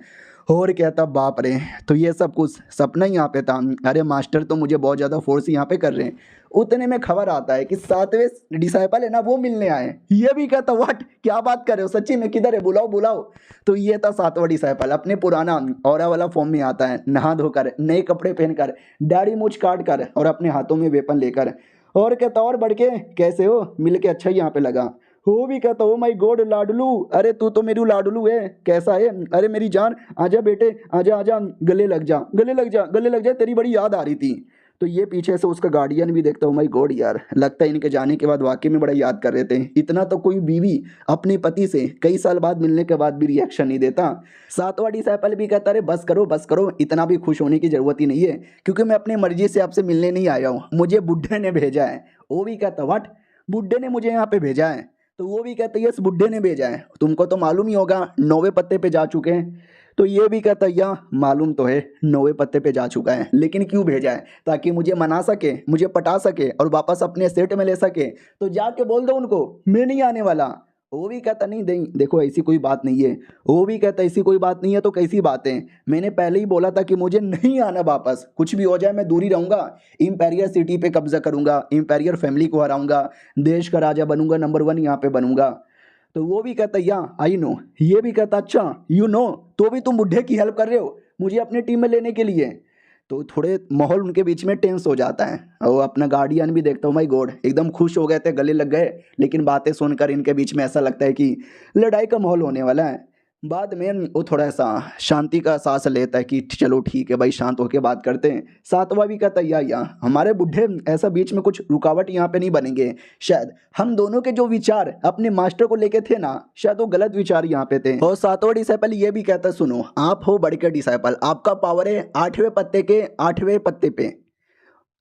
और कहता बाप रे, तो ये सब कुछ सपना ही यहाँ पे था। अरे मास्टर तो मुझे बहुत ज़्यादा फोर्स यहाँ पे कर रहे हैं। उतने में खबर आता है कि सातवें डिसाइपल है ना वो मिलने आए। ये भी कहता व्हाट, क्या बात कर रहे हो, सच्ची में किधर है, बुलाओ बुलाओ। तो ये था सातवां डिसाइपल, अपने पुराना ऑरा वाला फॉर्म में आता है, नहा धोकर नए कपड़े पहनकर दाढ़ी मूछ काट कर और अपने हाथों में वेपन लेकर। और कहता और बढ़ के कैसे हो, मिल के अच्छा ही यहाँ पे लगा। वो भी कहता ओ माय गॉड लाडलू, अरे तू तो मेरी लाडलू है, कैसा है, अरे मेरी जान आजा बेटे आजा आजा, गले लग जा गले लग जा गले लग जा, तेरी बड़ी याद आ रही थी। तो ये पीछे से उसका गार्डियन भी देखता, ओ माय गॉड यार, लगता है इनके जाने के बाद वाकई में बड़ा याद कर रहे थे। इतना तो कोई बीवी अपने पति से कई साल बाद मिलने के बाद भी रिएक्शन नहीं देता। सातवां डिसाइपल भी कहता अरे बस करो, इतना भी खुश होने की जरूरत ही नहीं है, क्योंकि मैं अपनी मर्जी से आपसे मिलने नहीं आया हूँ, मुझे बुढ़े ने भेजा है। वो भी कहता व्हाट, बुढ़े ने मुझे यहाँ पे भेजा है। तो वो भी कहता है यस बुड्ढे ने भेजा है, तुमको तो मालूम ही होगा 9वें पत्ते पे जा चुके हैं। तो ये भी कहता है या मालूम तो है 9वें पत्ते पे जा चुका है, लेकिन क्यों भेजा है, ताकि मुझे मना सके, मुझे पटा सके और वापस अपने सेट में ले सके। तो जाके बोल दो उनको मैं नहीं आने वाला। वो भी कहता नहीं नहीं देखो ऐसी कोई बात नहीं है। वो भी कहता ऐसी कोई बात नहीं है तो कैसी बात है, मैंने पहले ही बोला था कि मुझे नहीं आना वापस, कुछ भी हो जाए मैं दूर ही रहूंगा, इंपेरियर सिटी पे कब्जा करूंगा, इंपेरियर फैमिली को हराऊंगा, देश का राजा बनूंगा, नंबर 1 यहाँ पे बनूंगा। तो वो भी कहता या आई नो। ये भी कहता अच्छा यू नो, तो भी तुम बुढ़े की हेल्प कर रहे हो मुझे अपने टीम में लेने के लिए। तो थोड़े माहौल उनके बीच में टेंस हो जाता है। और अपना गार्डियन भी देखता हूँ माय गॉड, एकदम खुश हो गए थे, गले लग गए, लेकिन बातें सुनकर इनके बीच में ऐसा लगता है कि लड़ाई का माहौल होने वाला है। बाद में वो थोड़ा सा शांति का सांस लेता है कि चलो ठीक है भाई, शांत होकर बात करते हैं। सातवां भी कहता है या हमारे बुढ़े ऐसा बीच में कुछ रुकावट यहाँ पे नहीं बनेंगे। शायद हम दोनों के जो विचार अपने मास्टर को लेके थे ना, शायद वो गलत विचार यहाँ पे थे। और सातवां डिसाइपल ये भी कहता है सुनो, आप हो बड़े के डिसाइपल, आपका पावर है 8वें पत्ते के 8वें पत्ते पे।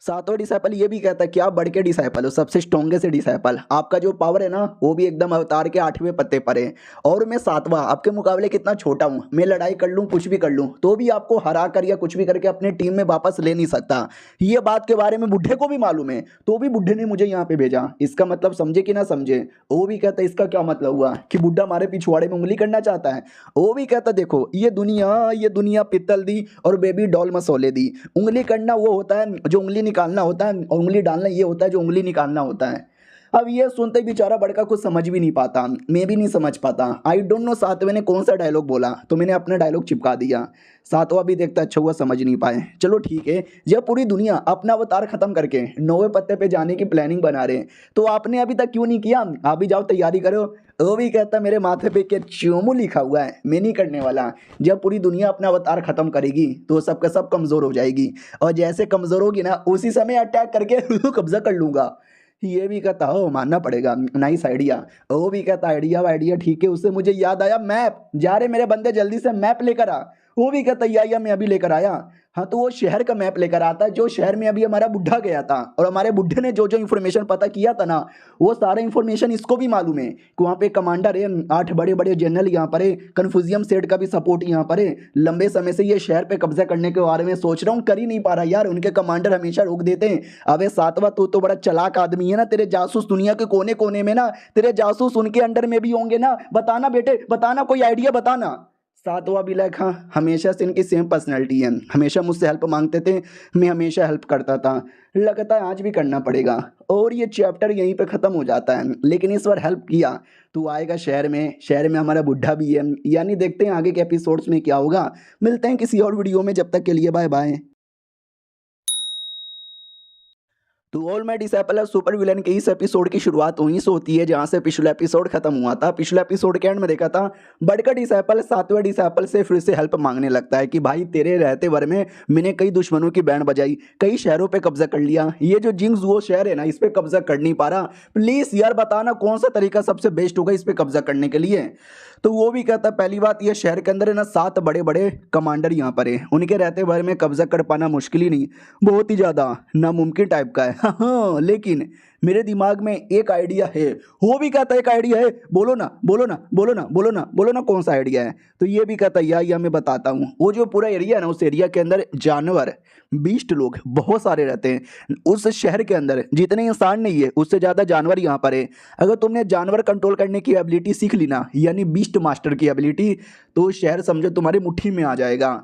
सातवां डिसाइपल ये भी कहता है कि आप बड़ के डिसाइपल हो, सबसे स्ट्रॉन्गेस्ट डिसाइपल, आपका जो पावर है ना वो भी एकदम अवतार के 8वें पत्ते पर है। और मैं 7वां, आपके मुकाबले कितना छोटा हूँ, मैं लड़ाई कर लूँ कुछ भी कर लूँ तो भी आपको हरा कर या कुछ भी करके अपने टीम में वापस ले नहीं सकता। ये बात के बारे में बुढ़े को भी मालूम है, तो भी बुढ़े ने मुझे यहाँ पे भेजा। इसका मतलब समझे कि ना समझे। वो भी कहता है इसका क्या मतलब हुआ कि बुढ़ा हमारे पिछवाड़े में उंगली करना चाहता है। वो भी कहता देखो ये दुनिया पित्तल दी और बेबी डॉल मसोले दी। उंगली करना वो होता है जो उंगली निकालना होता है, और उंगली डालना ये होता है जो उंगली निकालना होता है। अब ये सुनते बेचारा बड़का कुछ समझ भी नहीं पाता, मैं भी नहीं समझ पाता। आई डोंट नो सातवें ने कौन सा डायलॉग बोला, तो मैंने अपना डायलॉग चिपका दिया। सातवां भी देखता अच्छा हुआ समझ नहीं पाए। चलो ठीक है, जब पूरी दुनिया अपना अवतार खत्म करके 9वें पत्ते पे जाने की प्लानिंग बना रहे, तो आपने अभी तक क्यों नहीं किया, आप भी जाओ तैयारी करो। वो भी कहता मेरे माथे पे क्या च्योमू लिखा हुआ है, मैं नहीं करने वाला। जब पूरी दुनिया अपना अवतार खत्म करेगी तो सबका सब कमज़ोर हो जाएगी, और जैसे कमज़ोर होगी ना उसी समय अटैक करके कब्जा कर लूँगा। ये भी कहता हो मानना पड़ेगा, नाइस आइडिया। वो भी कहता आइडिया ठीक है। उससे मुझे याद आया मैप, जा रहे मेरे बंदे जल्दी से मैप लेकर आ। वो भी कहता या मैं अभी लेकर आया। हाँ तो वो शहर का मैप लेकर आता है जो शहर में अभी हमारा बुढ़ा गया था, और हमारे बुढ़े ने जो जो इन्फॉर्मेशन पता किया था ना वो सारा इन्फॉर्मेशन इसको भी मालूम है कि वहाँ पे कमांडर है, 8 बड़े बड़े जनरल यहाँ पर है, कन्फ्यूजियम सेट का भी सपोर्ट यहाँ पर है। लंबे समय से ये शहर पे कब्जा करने के बारे में सोच रहा हूँ, कर ही नहीं पा रहा यार, उनके कमांडर हमेशा रोक देते हैं। अबे सातवां तू तो बड़ा चालाक आदमी है ना, तेरे जासूस दुनिया के कोने कोने में ना, तेरे जासूस उनके अंडर में भी होंगे ना, बताना बेटे बताना, कोई आइडिया बताना। सातवां भी लाइक हाँ हमेशा से इनकी सेम पर्सनैलिटी है, हमेशा मुझसे हेल्प मांगते थे, मैं हमेशा हेल्प करता था, लगता है आज भी करना पड़ेगा। और ये चैप्टर यहीं पे ख़त्म हो जाता है, लेकिन इस बार हेल्प किया तो आएगा शहर में हमारा बुढ़ा भी है। यानी देखते हैं आगे के एपिसोड्स में क्या होगा। मिलते हैं किसी और वीडियो में, जब तक के लिए बाय बाय। तो all my disable super villain के इस एपिसोड की शुरुआत वहीं से होती है जहां से पिछला एपिसोड खत्म हुआ था। पिछले एपिसोड के एंड में देखा था बड़का डिसेबल 7वें डिसेबल से फिर से हेल्प मांगने लगता है कि भाई तेरे रहते भर में मैंने कई दुश्मनों की बैंड बजाई, कई शहरों पे कब्जा कर लिया, ये जो जिंग्स वो शहर है ना इस पे कब्जा कर नहीं पा रहा, प्लीज यार बताना कौन सा तरीका सबसे बेस्ट होगा इस पे कब्जा करने के लिए। तो वो भी कहता पहली बात ये शहर के अंदर है ना 7 बड़े बड़े कमांडर यहाँ पर है, उनके रहते भर में कब्जा कर पाना मुश्किल ही नहीं, बहुत ही ज़्यादा नामुमकिन टाइप का है। हाँ, लेकिन मेरे दिमाग में एक आइडिया है। वो भी कहता है एक आइडिया है, बोलो ना बोलो ना बोलो ना बोलो ना बोलो ना, कौन सा आइडिया है? तो ये भी कहता है या मैं बताता हूँ। वो जो पूरा एरिया है ना, उस एरिया के अंदर जानवर बीस्ट लोग बहुत सारे रहते हैं। उस शहर के अंदर जितने इंसान नहीं है उससे ज़्यादा जानवर यहाँ पर है। अगर तुमने जानवर कंट्रोल करने की एबिलिटी सीख ली ना, यानी बीस्ट मास्टर की एबिलिटी, तो शहर समझो तुम्हारी मुट्ठी में आ जाएगा।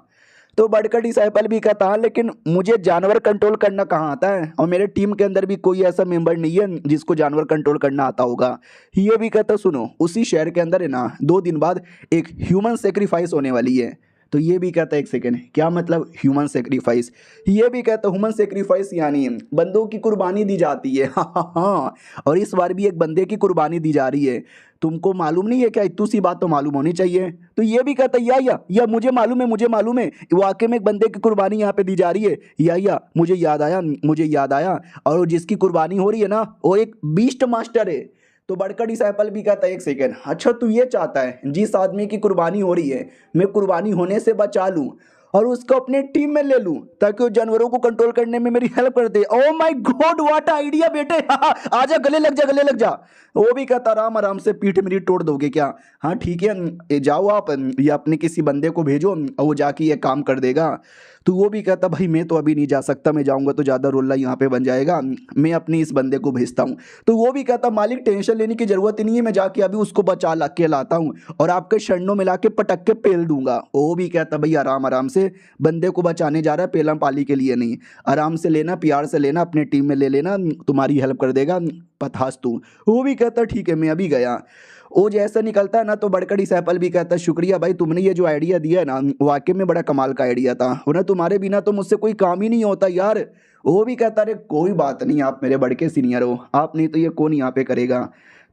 तो बड़का डिसाइपल भी कहता है लेकिन मुझे जानवर कंट्रोल करना कहाँ आता है, और मेरे टीम के अंदर भी कोई ऐसा मेंबर नहीं है जिसको जानवर कंट्रोल करना आता होगा। ये भी कहता सुनो, उसी शहर के अंदर है ना 2 दिन बाद एक ह्यूमन सेक्रीफाइस होने वाली है। तो ये भी कहता है एक सेकेंड, क्या मतलब ह्यूमन सेक्रीफाइस? ये भी कहता ह्यूमन सेक्रीफाइस यानी बंदों की कुर्बानी दी जाती है। हाँ हाँ, और इस बार भी एक बंदे की कुर्बानी दी जा रही है। तुमको मालूम नहीं है क्या? इतनी सी बात तो मालूम होनी चाहिए। तो ये भी कहता है या मुझे मालूम है, मुझे मालूम है, वाकई में एक बंदे की कुर्बानी यहाँ पे दी जा रही है। या मुझे याद आया, और जिसकी कुर्बानी हो रही है ना वो एक बीस्ट मास्टर है। तो बड़का डिसाइपल भी कहता है एक सेकेंड, अच्छा तू ये चाहता है जिस आदमी की कुर्बानी हो रही है मैं कुर्बानी होने से बचा लूं और उसको अपने टीम में ले लूं ताकि वो जानवरों को कंट्रोल करने में मेरी हेल्प कर दे। Oh my god, what idea बेटे। हाँ, आजा गले लग जा, गले लग जा। वो भी कहता आराम आराम से पीठ मेरी तोड़ दोगे क्या? हाँ ठीक है, जाओ आप या अपने किसी बंदे को भेजो और वो जाके ये काम कर देगा। तो वो भी कहता भाई मैं तो अभी नहीं जा सकता, मैं जाऊंगा तो ज़्यादा रोला यहाँ पे बन जाएगा, मैं अपनी इस बंदे को भेजता हूँ। तो वो भी कहता मालिक टेंशन लेने की ज़रूरत ही नहीं है, मैं जाके अभी उसको बचा ला के लाता हूँ और आपके शरणों में ला के पटक के पेल दूंगा। वो भी कहता भाई आराम आराम से, बंदे को बचाने जा रहा है, पेलम पाली के लिए नहीं। आराम से लेना, प्यार से लेना, अपने टीम में ले लेना, तुम्हारी हेल्प कर देगा पथास्तु। वो भी कहता ठीक है मैं अभी गया। वो जैसा निकलता है ना तो बड़का डिसाइपल भी कहता है शुक्रिया भाई, तुमने ये जो आइडिया दिया है ना वाकई में बड़ा कमाल का आइडिया था, वरना तुम्हारे बिना तो मुझसे कोई काम ही नहीं होता यार। वो भी कहता अरे कोई बात नहीं, आप मेरे बड़के सीनियर हो, आप नहीं तो ये कौन यहाँ पे करेगा।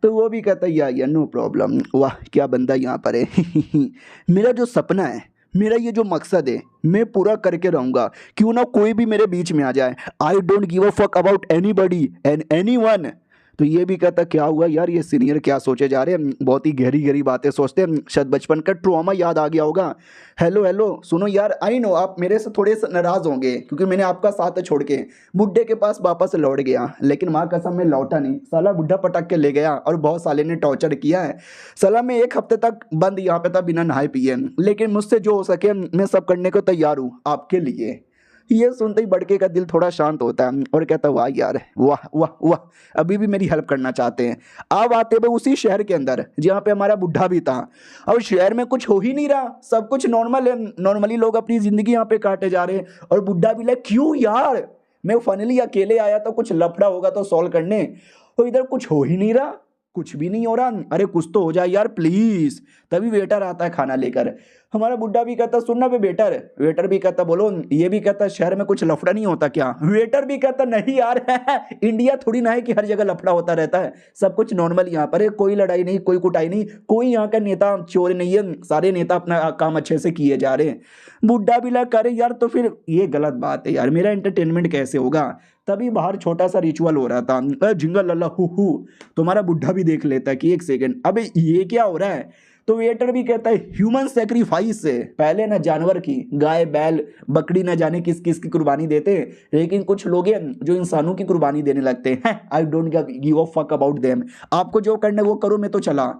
तो वो भी कहता है या नो प्रॉब्लम। वाह क्या बंदा यहाँ पर है। मेरा जो सपना है, मेरा ये जो मकसद है, मैं पूरा करके रहूँगा, क्यों ना कोई भी मेरे बीच में आ जाए। I don't give a fuck about anybody and anyone. तो ये भी कहता क्या हुआ यार, ये सीनियर क्या सोचे जा रहे हैं, बहुत ही गहरी गहरी बातें सोचते हैं, शायद बचपन का ट्रॉमा याद आ गया होगा। हेलो हेलो सुनो यार, आई नो आप मेरे से थोड़े से नाराज़ होंगे क्योंकि मैंने आपका साथ छोड़ के बुड्ढे के पास वापस लौट गया, लेकिन माँ कसम मैं लौटा नहीं, साला बुड्ढा पटक के ले गया और बहुत साले ने टॉर्चर किया है। साला मैं 1 हफ्ते तक बंद यहाँ पे था बिना नहाए पिए, लेकिन मुझसे जो हो सके मैं सब करने को तैयार हूँ आपके लिए। ये सुनते ही बड़के का दिल थोड़ा शांत होता है और कहता वाह यार, वाह वाह वाह, अभी भी मेरी हेल्प करना चाहते हैं। अब आते हुए उसी शहर के अंदर जहाँ पे हमारा बुढ़ा भी था। अब शहर में कुछ हो ही नहीं रहा, सब कुछ नॉर्मल है, नॉर्मली लोग अपनी ज़िंदगी यहाँ पे काटे जा रहे हैं। और बुढ़ा भी लाइक क्यों यार, मैं फाइनली अकेले आया था, कुछ लफड़ा होगा तो सॉल्व करने, तो इधर कुछ हो ही नहीं रहा, कुछ भी नहीं हो रहा। अरे कुछ तो हो जाए यार प्लीज़। तभी वेटर आता है खाना लेकर। हमारा बुड्ढा भी कहता सुनना बे बेटर, वेटर भी कहता बोलो, ये भी कहता शहर में कुछ लफड़ा नहीं होता क्या? वेटर भी कहता नहीं यार, इंडिया थोड़ी ना है कि हर जगह लफड़ा होता रहता है, सब कुछ नॉर्मल यहाँ पर है, कोई लड़ाई नहीं, कोई कुटाई नहीं, कोई यहाँ का नेता चोर नहीं है, सारे नेता अपना काम अच्छे से किए जा रहे हैं। बुड्ढा भी लगा करे यार तो फिर ये गलत बात है यार, मेरा एंटरटेनमेंट कैसे होगा? तभी बाहर छोटा सा रिचुअल हो रहा था, जिंगल लल्ला हु। तुम्हारा बुड्ढा भी देख लेता है कि एक सेकेंड अबे ये क्या हो रहा है। तो वेटर भी कहता है ह्यूमन सेक्रीफाइस से पहले ना जानवर की, गाय बैल बकरी ना जाने किस किस की कुर्बानी देते हैं, लेकिन कुछ लोग हैं जो इंसानों की कुर्बानी देने लगते हैं। I don't give a fuck about them, आपको जो करना है वो करो, मैं तो चला।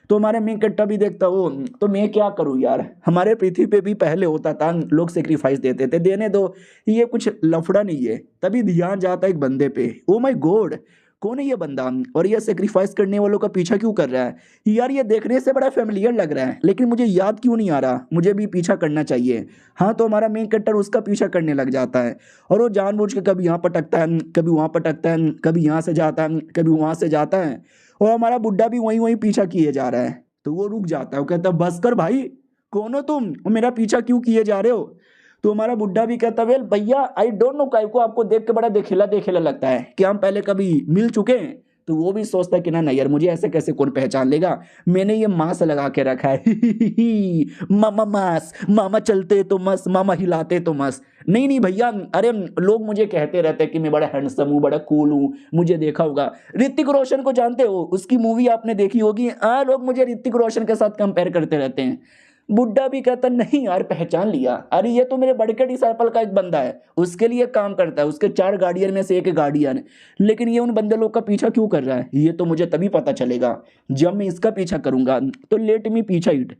तो हमारे मैं कट्टा भी देखता हो, तो मैं क्या करूं यार, हमारे पृथ्वी पे भी पहले होता था, लोग सेक्रीफाइस देते थे, देने दो, ये कुछ लफड़ा नहीं है। तभी ध्यान जाता है एक बंदे पे, ओ माय गॉड कौन है ये बंदा और ये सेक्रीफाइस करने वालों का पीछा क्यों कर रहा है? यार ये देखने से बड़ा फेमिलियर लग रहा है, लेकिन मुझे याद क्यों नहीं आ रहा, मुझे भी पीछा करना चाहिए। हाँ तो हमारा मेन कैरेक्टर उसका पीछा करने लग जाता है और वो जानबूझ के कभी यहाँ पटकता है, कभी वहाँ पटकता है, कभी यहाँ से जाता है, कभी वहाँ से जाता है, और हमारा बुड्ढा भी वहीं वहीं पीछा किए जा रहा है। तो वो रुक जाता है, वो कहता है बस कर भाई, कौन हो तुम, मेरा पीछा क्यों किए जा रहे हो? तो हमारा बुड्ढा भी कहता वेल भैया आई डोंट नो काय को आपको देख के बड़ा देखेला देखेला लगता है, क्या हम पहले कभी मिल चुके हैं? तो वो भी सोचता है कि ना यार मुझे ऐसे कैसे कौन पहचान लेगा, मैंने ये मास्क लगा के रखा है। मामा मास्क, मामा चलते तो मस्त, मामा हिलाते तो मस्त। नहीं नहीं भैया, अरे लोग मुझे कहते रहते हैं कि मैं बड़ा हैंडसम हूँ, बड़ा कूल हूँ, मुझे देखा होगा। ऋतिक रोशन को जानते हो, उसकी मूवी आपने देखी होगी, लोग मुझे ऋतिक रोशन के साथ कंपेयर करते रहते हैं। बुड्ढा भी कहता नहीं यार पहचान लिया, अरे ये तो मेरे बड़े के डिसाइपल का एक बंदा है, उसके लिए काम करता है, उसके 4 गार्डियन में से एक गार्डियन है। लेकिन ये उन बंदे लोग का पीछा क्यों कर रहा है, ये तो मुझे तभी पता चलेगा जब मैं इसका पीछा करूंगा। तो लेट मी पीछा इट,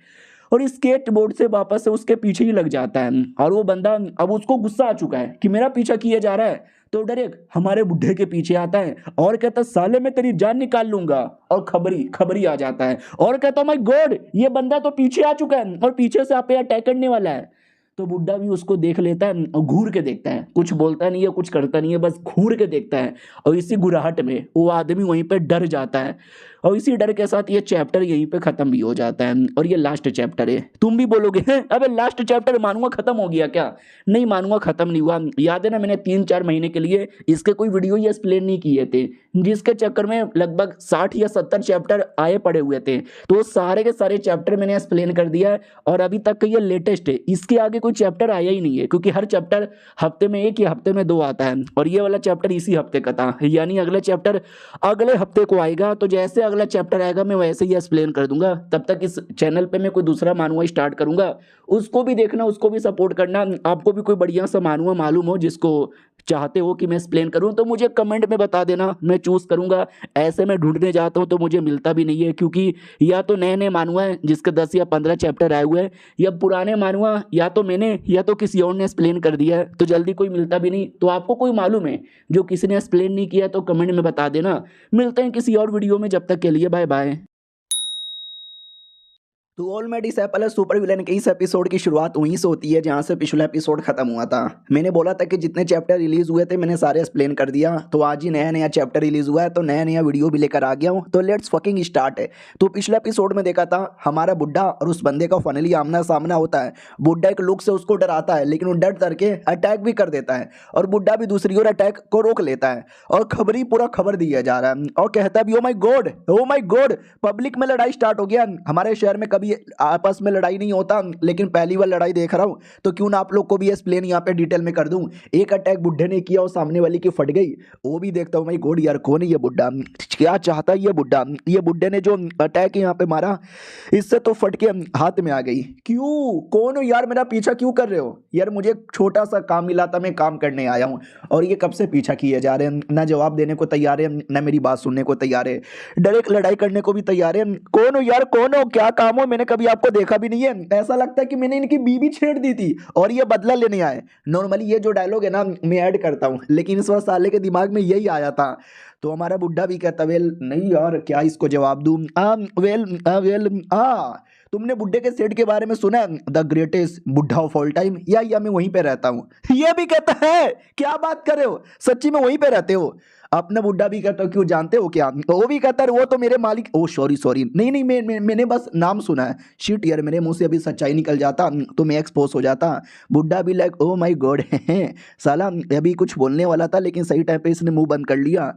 और स्केट बोर्ड से वापस से उसके पीछे ही लग जाता है। और वो बंदा अब उसको गुस्सा आ चुका है कि मेरा पीछा किया जा रहा है, तो डायरेक्ट हमारे बुढ़े के पीछे आता है और कहता साले मैं तेरी जान निकाल लूंगा, और खबरी खबरी आ जाता है और कहता माय गॉड ये बंदा तो पीछे आ चुका है और पीछे से आप पे अटैक करने वाला है। तो बुड्ढा भी उसको देख लेता है और घूर के देखता है, कुछ बोलता नहीं है, कुछ करता नहीं है, बस घूर के देखता है। और इसी घुराहट में वो आदमी वहीं पे डर जाता है, और इसी डर के साथ ये चैप्टर यहीं पे खत्म भी हो जाता है। और ये लास्ट चैप्टर है। तुम भी बोलोगे हैं अबे लास्ट चैप्टर मानूंगा खत्म हो गया क्या? नहीं मानूंगा खत्म नहीं हुआ। याद है ना मैंने 3-4 महीने के लिए इसके कोई वीडियो ही एक्सप्लेन नहीं किए थे, जिसके चक्कर में लगभग 60 या 70 चैप्टर आए पड़े हुए थे। तो वो सारे के सारे चैप्टर मैंने एक्सप्लेन कर दिया है, और अभी तक का ये लेटेस्ट है, इसके आगे कोई चैप्टर आया ही नहीं है, क्योंकि हर चैप्टर हफ्ते में 1 या हफ्ते में 2 आता है, और ये वाला चैप्टर इसी हफ्ते का था। यानी अगला चैप्टर अगले हफ्ते को आएगा। तो जैसे अगला चैप्टर आएगा मैं वैसे ही एक्सप्लेन कर दूंगा। तब तक इस चैनल पे मैं कोई दूसरा मानुआ स्टार्ट करूंगा, उसको भी देखना, उसको भी सपोर्ट करना। आपको भी कोई बढ़िया सा मानुआ मालूम हो जिसको चाहते हो कि मैं एक्सप्लेन करूं, तो मुझे कमेंट में बता देना, मैं चूज करूंगा। ऐसे मैं ढूंढने जाता हूं तो मुझे मिलता भी नहीं है, क्योंकि या तो नए नए मानुआ हैं जिसके 10 या 15 चैप्टर आए हुए हैं, या पुराने मानुआ या तो मैंने या तो किसी और ने एक्सप्लेन कर दिया है, तो जल्दी कोई मिलता भी नहीं। तो आपको कोई मालूम है जो किसी ने एक्सप्लेन नहीं किया तो कमेंट में बता देना। मिलते हैं किसी और वीडियो में, जब तक के लिए बाय बाय। तो all my disable super villain के इस एपिसोड की शुरुआत वहीं से होती है जहां से पिछला एपिसोड खत्म हुआ था। मैंने बोला था कि जितने चैप्टर रिलीज हुए थे मैंने सारे एक्सप्लेन कर दिया, तो आज ही नया नया चैप्टर रिलीज हुआ है, तो नया नया वीडियो भी लेकर आ गया हूं। तो लेट्स फकिंग स्टार्ट है। तो पिछले एपिसोड में देखा था हमारा बुड्ढा और उस बंदे का फाइनली आमना सामना होता है। बुड्ढा एक लुक से उसको डराता है, लेकिन वो डर के अटैक भी कर देता है, और बुड्ढा भी दूसरी ओर अटैक को रोक लेता है, और खबरी पूरा खबर दिया जा रहा है, और कहता भी ओ माय गॉड पब्लिक में लड़ाई स्टार्ट हो गया। हमारे शहर में कभी आपस में लड़ाई नहीं होता, लेकिन पहली बार लड़ाई देख रहा हूं, तो क्यों ना आप लोग को भी एक्सप्लेन यहाँ पे डिटेल में कर दूं। एक अटैक बुड्ढे ने किया और सामने वाली की फट गई, वो भी देखता हूं भाई गॉड यार कौन है ये बुड्ढा, क्या चाहता है ये बुड्ढा। ये बुड्ढे ने जो अटैक यहाँ पे मारा इससे तो फट के हाथ में आ गई। क्यों कौन हो यार, मेरा पीछा क्यों कर रहे हो यार? मुझे छोटा सा काम मिला था, मैं काम करने आया हूँ, और ये कब से पीछा किए जा रहे हैं, ना जवाब देने को तैयार है ना मेरी बात सुनने को तैयार है, डायरेक्ट लड़ाई करने को भी तैयार है। कौन हो यार, कौन हो, क्या काम हो, मैंने कभी आपको देखा भी नहीं है। ऐसा लगता है कि मैंने इनकी बीवी छेड़ दी थी और ये बदला लेने आए। नॉर्मली ये जो डायलॉग है ना मैं ऐड करता हूँ, लेकिन इस बार साले के दिमाग में यही आया था। तो हमारा बुड्ढा भी कहता वेल नहीं यार क्या इसको जवाब दूं, वेल तुमने बुड्ढे के सेठ के बारे में सुना है, द ग्रेटेस्ट बुड्ढा ऑफ ऑल टाइम, या मैं वहीं पे रहता हूँ। ये भी कहता है क्या बात कर रहे हो, सच्ची में वहीं पे रहते हो? अपना बुड्ढा भी कहता क्यों जानते हो क्या? तो वो भी कहता है वो तो मेरे मालिक, ओ सॉरी नहीं मैंने बस नाम सुना है। शिट यार मेरे मुंह से अभी सच्चाई निकल जाता तो मैं एक्सपोज हो जाता। बुड्ढा भी लाइक ओ माय गॉड साला अभी कुछ बोलने वाला था लेकिन सही टाइम पे इसने मुंह बंद कर लिया।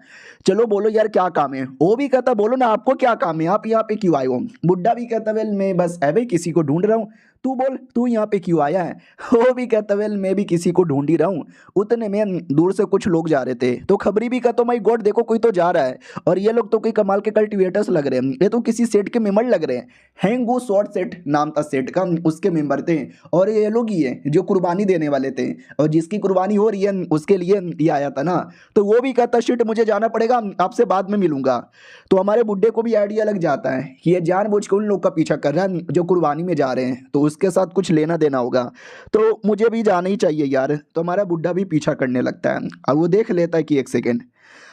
चलो बोलो यार क्या काम है? वो भी कहता बोलो ना आपको क्या काम है, आप यहाँ पे क्यों आए हो? बुड्ढा भी कहता वेल मैं बस ऐसे किसी को ढूंढ रहा हूँ। तू बोल तू यहाँ पे क्यों आया है? वो भी कहता वेल मैं भी किसी को ढूंढ ही रहा हूँ। उतने में दूर से कुछ लोग जा रहे थे, तो खबरी भी कहता माय गॉड देखो कोई तो जा रहा है, और ये लोग तो कोई कमाल के कल्टीवेटर्स लग रहे हैं, ये तो किसी सेट के मेंबर लग रहे हैं। हैंगू शॉर्ट सेट नाम था सेट का, उसके मेंबर थे, और ये लोग ही है जो कुर्बानी देने वाले थे, और जिसकी कुर्बानी हो रही है उसके लिए ये आया था ना। तो वो भी कहता शिट मुझे जाना पड़ेगा, आपसे बाद में मिलूंगा। तो हमारे बुड्ढे को भी आइडिया लग जाता है कि ये जानबूझ के उन लोग का पीछा कर रहा है जो कुर्बानी में जा रहे हैं, तो उसके साथ कुछ लेना देना होगा, तो मुझे भी जाना ही चाहिए यार। तो हमारा बुड्ढा भी पीछा करने लगता है, और वो देख लेता है कि 1 सेकेंड,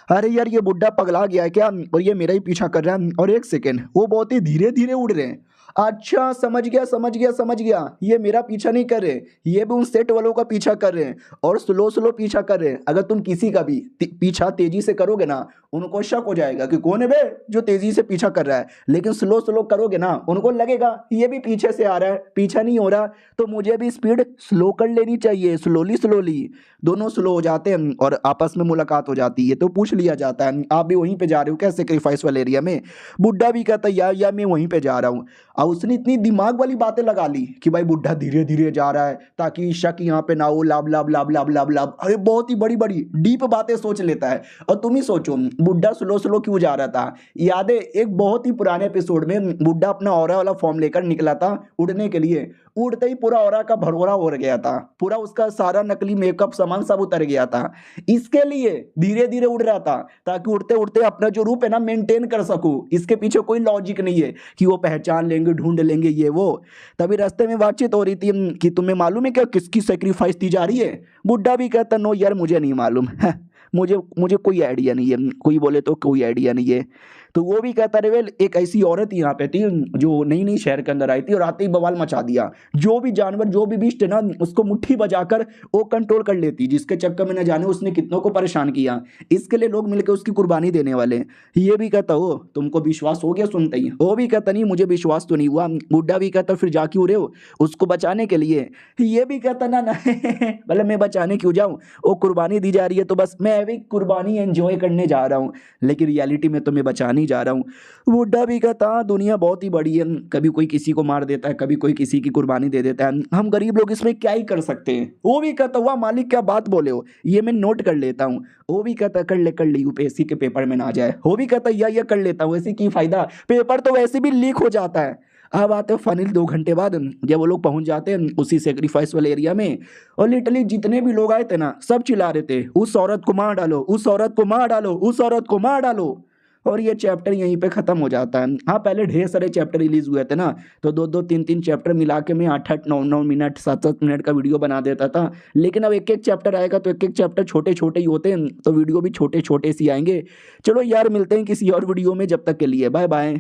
अरे यार ये बुड्ढा पगला गया है क्या, और ये मेरा ही पीछा कर रहा है। और 1 सेकेंड वो बहुत ही धीरे धीरे उड़ रहे हैं। अच्छा समझ गया, ये मेरा पीछा नहीं कर रहे, ये भी उन सेट वालों का पीछा कर रहे हैं, और स्लो पीछा कर रहे हैं। अगर तुम किसी का भी पीछा तेजी से करोगे ना, उनको शक हो जाएगा कि कौन है बे जो तेजी से पीछा कर रहा है, लेकिन स्लो करोगे ना, उनको लगेगा ये भी पीछे से आ रहा है, पीछा नहीं हो रहा, तो मुझे भी स्पीड स्लो कर लेनी चाहिए। स्लोली दोनों स्लो हो जाते हैं और आपस में मुलाकात हो जाती है, तो पूछ लिया जाता है आप भी वहीं पे जा रहे हो क्या सेक्रीफाइस वाले एरिया में? बुड्ढा भी कहता है यार मैं वहीं पे जा रहा हूँ। और उसने इतनी दिमाग वाली बातें लगा ली कि भाई बुढ़ा धीरे धीरे जा रहा है ताकि शक यहाँ पे ना हो, लाभ लाभ लाभ लाभ लाभ लाभ, अरे बहुत ही बड़ी बड़ी डीप बातें सोच लेता है। और तुम ही सोचो बुढ़ा स्लो स्लो क्यों जा रहा था। याद है एक बहुत ही पुराने एपिसोड में बुढ़ा अपना ऑरा वाला फॉर्म लेकर निकला था उड़ने के लिए, उड़ते ही पूरा ऑरा का भरभरा हो गया था, पूरा उसका सारा नकली मेकअप सामान सब उतर गया था। इसके लिए धीरे धीरे उड़ रहा था ताकि उड़ते उड़ते अपना जो रूप है ना मेंटेन कर सकूं। इसके पीछे कोई लॉजिक नहीं है कि वो पहचान लेंगे, ढूंढ लेंगे ये वो। तभी रास्ते में बातचीत हो रही थी कि तुम्हें मालूम है क्या किसकी सेक्रीफाइस दी जा रही है। बुड्ढा भी कहता नो यार मुझे नहीं मालूम है, मुझे मुझे कोई आइडिया नहीं है। कोई बोले तो कोई आइडिया नहीं है। तो वो भी कहता रहे वेल एक ऐसी औरत यहाँ पे थी जो नई नई शहर के अंदर आई थी और आते ही बवाल मचा दिया। जो भी जानवर जो भी बीस्ट है ना उसको मुट्ठी बजाकर वो कंट्रोल कर लेती, जिसके चक्कर में न जाने उसने कितनों को परेशान किया। इसके लिए लोग मिलकर उसकी कुर्बानी देने वाले। ये भी कहता हो तुमको विश्वास हो गया सुनते ही। वो भी कहता नहीं मुझे विश्वास तो नहीं हुआ। बुड्ढा भी कहता फिर जा क्यों रहे हो उसको बचाने के लिए। ये भी कहता ना मतलब मैं बचाने क्यों जाऊं, वो कुर्बानी दी जा रही है तो बस मैं भी कुर्बानी एंजॉय करने जा रहा हूँ, लेकिन रियलिटी में तो मैं बचाने जा रहा हूँ। बुड्ढा भी कहता हाँ दुनिया बहुत ही बड़ी है, कभी कोई किसी को मार देता है, कभी कोई किसी की कुर्बानी दे देता है, हम गरीब लोग इसमें क्या ही कर सकते हैं। वो भी कहता हुआ मालिक क्या बात बोले हो, ये मैं नोट कर लेता हूँ। वो भी कहता कर ले यूपीएससी के पेपर में ना जाए। वो भी कहता यह कर लेता हूँ, ऐसे की फायदा, पेपर तो वैसे भी लीक हो जाता है। अब आते हैं फाइनल 2 घंटे बाद जब वो लोग पहुंच जाते हैं उसी सेक्रीफाइस वाले एरिया में, और लिटरली जितने भी लोग आए थे ना सब चिल्ला रहे थे उस औरत को मार डालो, उस औरत को मार डालो, उस औरत को मार डालो। और ये चैप्टर यहीं पे खत्म हो जाता है। हाँ पहले ढेर सारे चैप्टर रिलीज हुए थे ना, तो 2-2 3-3 चैप्टर मिला के मैं 8-8 9-9 मिनट 7-7 मिनट का वीडियो बना देता था। लेकिन अब एक एक चैप्टर आएगा तो एक एक चैप्टर छोटे छोटे ही होते हैं, तो वीडियो भी छोटे छोटे सी आएंगे। चलो यार मिलते हैं किसी और वीडियो में, जब तक के लिए बाय बाय।